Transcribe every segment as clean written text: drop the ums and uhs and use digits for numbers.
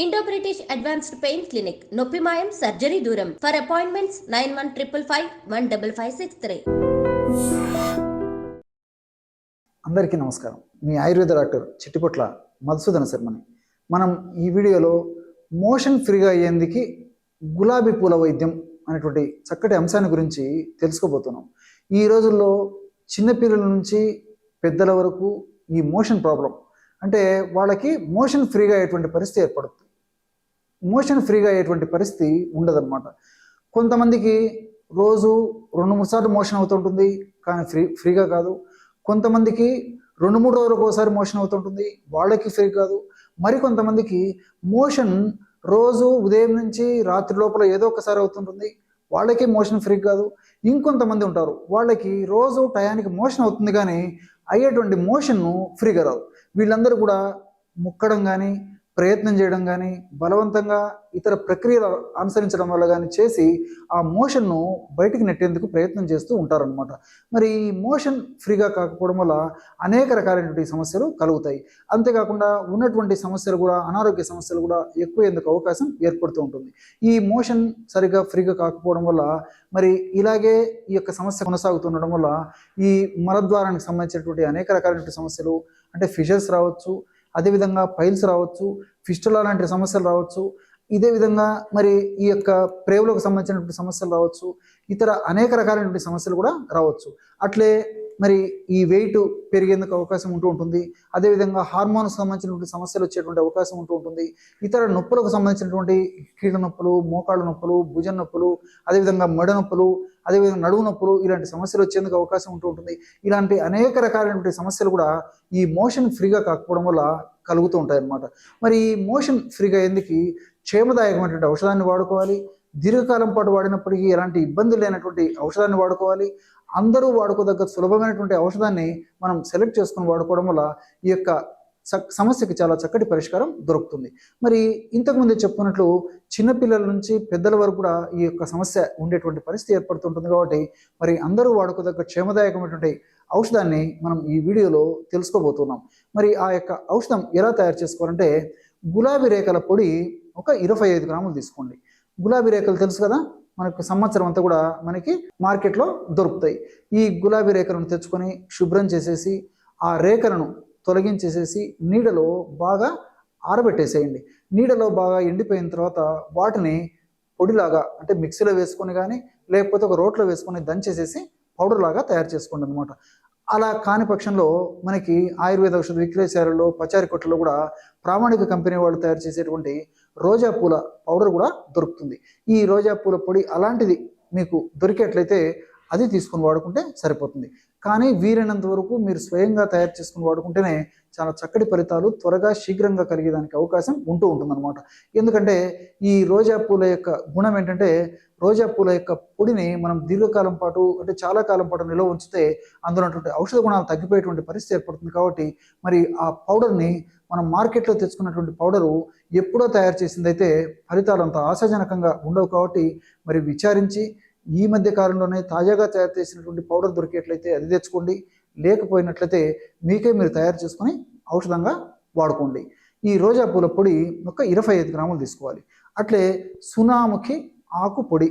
Indo British advanced pain clinic నొప్పి మాయం surgery దూరం. For appointments 9155515563. అందరికీ నమస్కారం. మీ ఆయుర్వేద డాక్టర్ చిట్టిపొట్ల మధుసూదన శర్మని. మనం ఈ వీడియోలో మోషన్ ఫ్రీగా అయ్యేందుకు గులాబీ పూల వైద్యం అనేటువంటి చక్కటి అంశాన్ని గురించి తెలుసుకోబోతున్నాం. ఈ రోజుల్లో చిన్నపిల్లల నుంచి పెద్దల వరకు ఈ మోషన్ ప్రాబ్లం అంటే వాళ్ళకి మోషన్ ఫ్రీగా అయ్యేటువంటి పరిస్థితి ఏర్పడుతుంది. మోషన్ ఫ్రీగా అయ్యేటువంటి పరిస్థితి ఉండదన్నమాట. కొంతమందికి రోజు 2-3 సార్లు మోషన్ అవుతుంటుంది, కానీ ఫ్రీగా కాదు. కొంతమందికి 2-3 రోజులకు ఒకసారి మోషన్ అవుతుంటుంది, వాళ్ళకి ఫ్రీ కాదు. మరికొంతమందికి మోషన్ రోజు ఉదయం నుంచి రాత్రి లోపల ఏదో ఒకసారి అవుతుంటుంది, వాళ్ళకి మోషన్ ఫ్రీ కాదు. ఇంకొంతమంది ఉంటారు, వాళ్ళకి రోజు టయానికి మోషన్ అవుతుంది కానీ అయ్యేటువంటి మోషన్ను ఫ్రీగా రాదు. వీళ్ళందరూ కూడా ముక్కడం కానీ ప్రయత్నం చేయడం కానీ బలవంతంగా ఇతర ప్రక్రియలు అనుసరించడం వల్ల కానీ చేసి ఆ మోషన్ను బయటికి నెట్టేందుకు ప్రయత్నం చేస్తూ ఉంటారనమాట. మరి ఈ మోషన్ ఫ్రీగా కాకపోవడం వల్ల అనేక రకాలైనటువంటి సమస్యలు కలుగుతాయి. అంతేకాకుండా ఉన్నటువంటి సమస్యలు కూడా, అనారోగ్య సమస్యలు కూడా ఎక్కువయ్యేందుకు అవకాశం ఏర్పడుతూ ఉంటుంది. ఈ మోషన్ సరిగా ఫ్రీగా కాకపోవడం వల్ల మరి ఇలాగే ఈ యొక్క సమస్య కొనసాగుతుండడం వల్ల ఈ మలద్వారానికి సంబంధించినటువంటి అనేక రకాలైనటువంటి సమస్యలు అంటే ఫిషర్స్ రావచ్చు, అదేవిధంగా పైల్స్ రావచ్చు, ఫిస్టులా లాంటి సమస్యలు రావచ్చు, ఇదే విధంగా మరి ఈ యొక్క ప్రేవులకు సంబంధించినటువంటి సమస్యలు రావచ్చు, ఇతర అనేక రకాలైనటువంటి సమస్యలు కూడా రావచ్చు. అట్లే మరి ఈ వెయిట్ పెరిగేందుకు అవకాశం ఉంటూ ఉంటుంది. అదేవిధంగా హార్మోన్కి సంబంధించినటువంటి సమస్యలు వచ్చేటువంటి అవకాశం ఉంటూ ఉంటుంది. ఇతర నొప్పులకు సంబంధించినటువంటి కీళ్ళ నొప్పులు, మోకాళ్ళ నొప్పులు, భుజం నొప్పులు, అదేవిధంగా మెడ నొప్పులు, అదేవిధంగా నడుము నొప్పులు, ఇలాంటి సమస్యలు వచ్చేందుకు అవకాశం ఉంటూ ఉంటుంది. ఇలాంటి అనేక రకాలైనటువంటి సమస్యలు కూడా ఈ మోషన్ ఫ్రీగా కాకపోవడం వల్ల కలుగుతూ ఉంటాయి అన్నమాట. మరి ఈ మోషన్ ఫ్రీగా ఎందుకు క్షేమదాయకమైనటువంటి ఔషధాన్ని వాడుకోవాలి. దీర్ఘకాలం పాటు వాడినప్పటికీ ఎలాంటి ఇబ్బంది లేనటువంటి ఔషధాన్ని వాడుకోవాలి. అందరూ వాడుకోదగ్గ సులభమైనటువంటి ఔషధాన్ని మనం సెలెక్ట్ చేసుకుని వాడుకోవడం వల్ల ఈ యొక్క సమస్యకి చాలా చక్కటి పరిష్కారం దొరుకుతుంది. మరి ఇంతకుముందే చెప్పుకున్నట్లు చిన్నపిల్లల నుంచి పెద్దల వరకు కూడా ఈ యొక్క సమస్య ఉండేటువంటి పరిస్థితి ఏర్పడుతుంటుంది. కాబట్టి మరి అందరూ వాడుకోదగ్గ క్షేమదాయకమైనటువంటి ఔషధాన్ని మనం ఈ వీడియోలో తెలుసుకోబోతున్నాం. మరి ఆ యొక్క ఔషధం ఎలా తయారు చేసుకోవాలంటే, గులాబీ రేఖల పొడి ఒక 25 గ్రాములు తీసుకోండి. గులాబీ రేఖలు తెలుసు కదా, మనకు సంవత్సరం అంతా కూడా మనకి మార్కెట్లో దొరుకుతాయి. ఈ గులాబీ రేఖలను తెచ్చుకొని శుభ్రం చేసేసి ఆ రేఖలను తొలగించేసేసి నీడలో బాగా ఆరబెట్టేసేయండి. నీడలో బాగా ఎండిపోయిన తర్వాత వాటిని పొడిలాగా అంటే మిక్సీలో వేసుకొని కానీ లేకపోతే ఒక రోట్లో వేసుకొని దంచేసేసి పౌడర్ లాగా తయారు చేసుకోండి అనమాట. అలా కాని పక్షంలో మనకి ఆయుర్వేద ఔషధ విక్రయశాలలో, పచారీ కొట్లలో కూడా ప్రామాణిక కంపెనీ వాళ్ళు తయారు చేసేటువంటి రోజా పూల పౌడర్ కూడా దొరుకుతుంది. ఈ రోజా పూల పొడి అలాంటిది మీకు దొరికేట్లయితే అది తీసుకుని వాడుకుంటే సరిపోతుంది. కానీ వీలైనంత వరకు మీరు స్వయంగా తయారు చేసుకుని వాడుకుంటేనే చాలా చక్కటి ఫలితాలు త్వరగా శీఘ్రంగా కలిగేదానికి అవకాశం ఉంటూ ఉంటుందన్నమాట. ఎందుకంటే ఈ రోజా పూల యొక్క గుణం ఏంటంటే, రోజా పూల యొక్క పొడిని మనం దీర్ఘకాలం పాటు అంటే చాలా కాలం పాటు నిల్వ ఉంచితే అందులో ఉన్నటువంటి ఔషధ గుణాలు తగ్గిపోయేటువంటి పరిస్థితి ఏర్పడుతుంది. కాబట్టి మరి ఆ పౌడర్ని మనం మార్కెట్లో తెచ్చుకున్నటువంటి పౌడరు ఎప్పుడో తయారు చేసిందైతే ఫలితాలు అంత ఆశాజనకంగా ఉండవు. కాబట్టి మరి విచారించి ఈ మధ్య కాలంలోనే తాజాగా తయారు చేసినటువంటి పౌడర్ దొరికేట్లయితే అది తెచ్చుకోండి. లేకపోయినట్లయితే మీకే మీరు తయారు చేసుకొని ఔషధంగా వాడుకోండి. ఈ రోజా పూల పొడి ఒక 25 గ్రాములు తీసుకోవాలి. అట్లే సునాముఖి ఆకు పొడి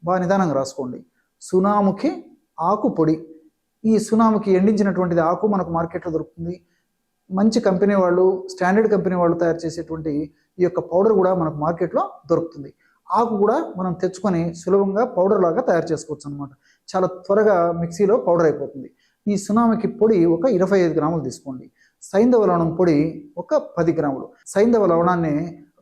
బాగా నిదానంగా రాసుకోండి. సునాముఖి ఆకు పొడి. ఈ సునాముఖి ఎండించినటువంటిది ఆకు మనకు మార్కెట్లో దొరుకుతుంది. మంచి కంపెనీ వాళ్ళు, స్టాండర్డ్ కంపెనీ వాళ్ళు తయారు చేసేటువంటి ఈ యొక్క పౌడర్ కూడా మనకు మార్కెట్లో దొరుకుతుంది. ఆకు కూడా మనం తెచ్చుకొని సులభంగా పౌడర్ లాగా తయారు చేసుకోవచ్చు అనమాట. చాలా త్వరగా మిక్సీలో పౌడర్ అయిపోతుంది. ఈ సునామికి పొడి ఒక 25 గ్రాములు తీసుకోండి. సైంధవ లవణం పొడి ఒక 10 గ్రాములు. సైంధవ లవణాన్ని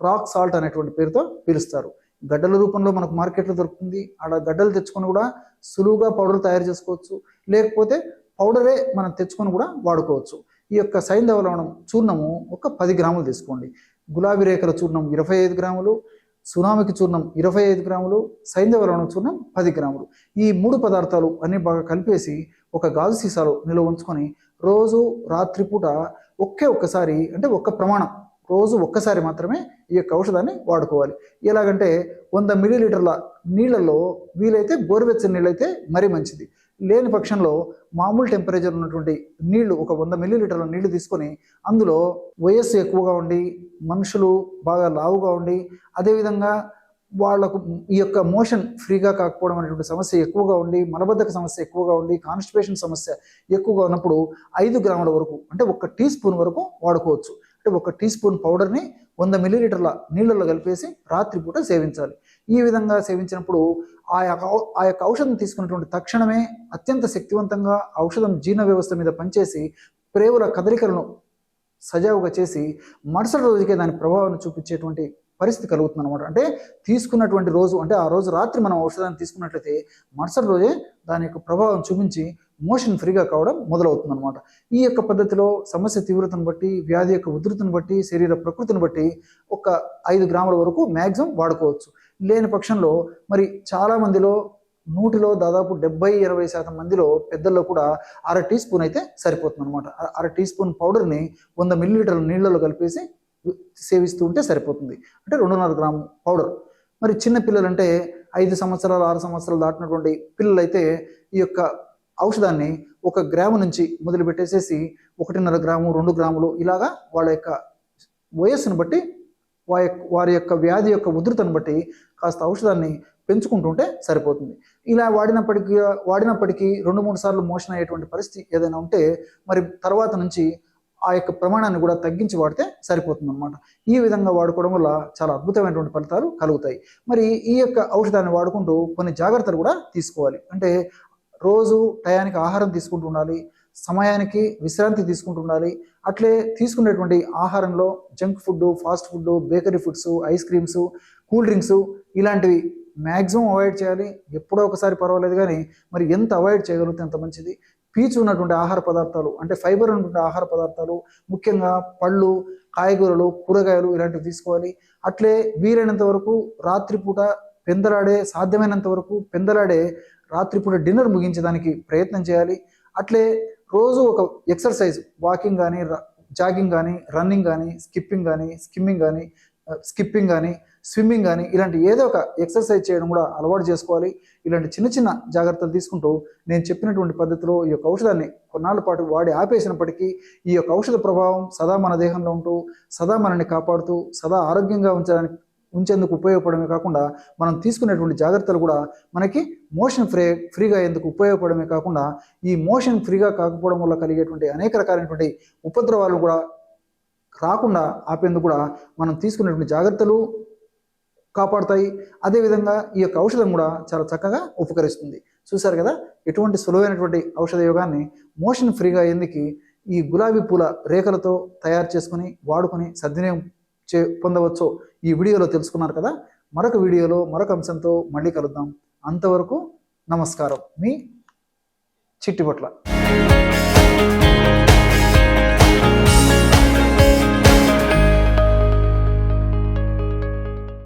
రాక్ సాల్ట్ అనేటువంటి పేరుతో పిలుస్తారు. గడ్డల రూపంలో మనకు మార్కెట్లో దొరుకుతుంది. ఆడ గడ్డలు తెచ్చుకొని కూడా సులువుగా పౌడర్ తయారు చేసుకోవచ్చు. లేకపోతే పౌడరే మనం తెచ్చుకొని కూడా వాడుకోవచ్చు. ఈ యొక్క సైంధవ లవణం చూర్ణము ఒక 10 గ్రాములు తీసుకోండి. గులాబీ రేఖల చూర్ణం 25 గ్రాములు, సునామికి చూర్ణం 25 గ్రాములు, సైంధవ లవణం చూర్ణం 10 గ్రాములు. ఈ 3 పదార్థాలు అన్ని బాగా కలిపేసి ఒక గాజు సీసాలో నిల్వ ఉంచుకొని రోజు రాత్రిపూట ఒక్కసారి అంటే ఒక్క ప్రమాణం రోజు ఒక్కసారి మాత్రమే ఈ యొక్క ఔషధాన్ని వాడుకోవాలి. ఎలాగంటే 100 మిల్లీలీటర్ల నీళ్ళల్లో వీలైతే గోరువెచ్చని నీళ్ళైతే మరీ మంచిది. లేని పక్షంలో మామూలు టెంపరేచర్ ఉన్నటువంటి నీళ్లు ఒక 100 మిల్లీలీటర్ల నీళ్లు తీసుకొని అందులో వయస్సు ఎక్కువగా ఉండి మనుషులు బాగా లావుగా ఉండి అదేవిధంగా వాళ్ళకు ఈ యొక్క మోషన్ ఫ్రీగా కాకపోవడం అనేటువంటి సమస్య ఎక్కువగా ఉండి మలబద్ధక సమస్య ఎక్కువగా ఉండి కాన్స్టిపేషన్ సమస్య ఎక్కువగా ఉన్నప్పుడు 5 గ్రాముల వరకు అంటే 1 టీ స్పూన్ వరకు వాడుకోవచ్చు. అంటే 1 టీ స్పూన్ పౌడర్ని 100 మిల్లీలీటర్ల నీళ్ళల్లో కలిపేసి రాత్రిపూట సేవించాలి. ఈ విధంగా సేవించినప్పుడు ఆ యొక్క ఔషధం తీసుకున్నటువంటి తక్షణమే అత్యంత శక్తివంతంగా ఔషధం జీర్ణ వ్యవస్థ మీద పనిచేసి ప్రేవుల కదలికలను సజావుగా చేసి మరుసటి రోజుకే దాని ప్రభావాన్ని చూపించేటువంటి పరిస్థితి కలుగుతుంది అనమాట. అంటే తీసుకున్నటువంటి రోజు అంటే ఆ రోజు రాత్రి మనం ఔషధాన్ని తీసుకున్నట్లయితే మరుసటి రోజే దాని యొక్క ప్రభావం చూపించి మోషన్ ఫ్రీగా కావడం మొదలవుతుంది అనమాట. ఈ యొక్క పద్ధతిలో సమస్య తీవ్రతను బట్టి వ్యాధి యొక్క ఉధృతిని బట్టి శరీర ప్రకృతిని బట్టి 5 గ్రాముల వరకు మ్యాక్సిమం వాడుకోవచ్చు. లేని పక్షంలో మరి చాలా మందిలో 100లో దాదాపు 70-80% మందిలో పెద్దల్లో కూడా 1/2 టీ స్పూన్ అయితే సరిపోతుంది అనమాట. 1/2 టీ స్పూన్ పౌడర్ని 100 మిల్లీలీటర్ల నీళ్ళలో కలిపేసి సేవిస్తూ ఉంటే సరిపోతుంది. అంటే 2.5 గ్రాము పౌడర్. మరి చిన్న పిల్లలు అంటే 5 సంవత్సరాలు 6 సంవత్సరాలు దాటినటువంటి పిల్లలు అయితే ఈ యొక్క ఔషధాన్ని 1 గ్రాము నుంచి మొదలు పెట్టేసేసి 1.5 గ్రాము 2 గ్రాములు ఇలాగా వాళ్ళ యొక్క వయస్సును బట్టి వారి యొక్క వ్యాధి యొక్క ఉధృతను బట్టి కాస్త ఔషధాన్ని పెంచుకుంటుంటే సరిపోతుంది. ఇలా వాడినప్పటికీ 2-3 సార్లు మోషన్ అయ్యేటువంటి పరిస్థితి ఏదైనా ఉంటే మరి తర్వాత నుంచి ఆ యొక్క ప్రమాణాన్ని కూడా తగ్గించి వాడితే సరిపోతుంది అనమాట. ఈ విధంగా వాడుకోవడం వల్ల చాలా అద్భుతమైనటువంటి ఫలితాలు కలుగుతాయి. మరి ఈ యొక్క ఔషధాన్ని వాడుకుంటూ కొన్ని జాగ్రత్తలు కూడా తీసుకోవాలి. అంటే రోజు టయానికి ఆహారం తీసుకుంటూ ఉండాలి, సమయానికి విశ్రాంతి తీసుకుంటూ ఉండాలి. అట్లే తీసుకునేటువంటి ఆహారంలో junk food, fast food, bakery foods, ice creams, cool drinks ఇలాంటివి మ్యాక్సిమం అవాయిడ్ చేయాలి. ఎప్పుడో ఒకసారి పర్వాలేదు కానీ మరి ఎంత అవాయిడ్ చేయగలిగితే అంత మంచిది. పీచు ఉన్నటువంటి ఆహార పదార్థాలు అంటే ఫైబర్ ఉన్నటువంటి ఆహార పదార్థాలు ముఖ్యంగా పళ్ళు, కాయగూరలు, కూరగాయలు ఇలాంటివి తీసుకోవాలి. అట్లే వీలైనంత వరకు రాత్రిపూట సాధ్యమైనంత వరకు పెందలాడే రాత్రిపూట డిన్నర్ ముగించడానికి ప్రయత్నం చేయాలి. అట్లే రోజు ఒక ఎక్సర్సైజ్ వాకింగ్ కానీ జాగింగ్ కానీ రన్నింగ్ కానీ స్కిప్పింగ్ కానీ స్విమ్మింగ్ కానీ ఇలాంటి ఏదో ఒక ఎక్సర్సైజ్ చేయడం కూడా అలవాటు చేసుకోవాలి. ఇలాంటి చిన్న చిన్న జాగ్రత్తలు తీసుకుంటూ నేను చెప్పినటువంటి పద్ధతిలో ఈ యొక్క ఔషధాన్ని కొన్నాళ్ళ పాటు వాడి ఆపేసినప్పటికీ ఈ యొక్క ఔషధ ప్రభావం సదా మన దేహంలో ఉంటూ సదా మనల్ని కాపాడుతూ సదా ఆరోగ్యంగా ఉంచేందుకు ఉపయోగపడమే కాకుండా మనం తీసుకునేటువంటి జాగ్రత్తలు కూడా మనకి మోషన్ ఫ్రీగా అయ్యేందుకు ఉపయోగపడమే కాకుండా ఈ మోషన్ ఫ్రీగా కాకపోవడం వల్ల కలిగేటువంటి అనేక రకాలైనటువంటి ఉపద్రవాలు కూడా రాకుండా ఆపేందుకు కూడా మనం తీసుకునేటువంటి జాగ్రత్తలు కాపాడుతాయి. అదేవిధంగా ఈ యొక్క ఔషధం కూడా చాలా చక్కగా ఉపకరిస్తుంది. చూశారు కదా ఎటువంటి సులువైనటువంటి ఔషధ యోగాన్ని మోషన్ ఫ్రీగా అయ్యేందుకు ఈ గులాబీ పూల రేఖలతో తయారు చేసుకుని వాడుకొని సద్వినియోగం పొందవచ్చో ఈ వీడియోలో తెలుసుకున్నారు కదా. మరొక వీడియోలో మరొక అంశంతో మళ్ళీ కలుద్దాం. అంతవరకు నమస్కారం. మీ చిట్టిపొట్ల.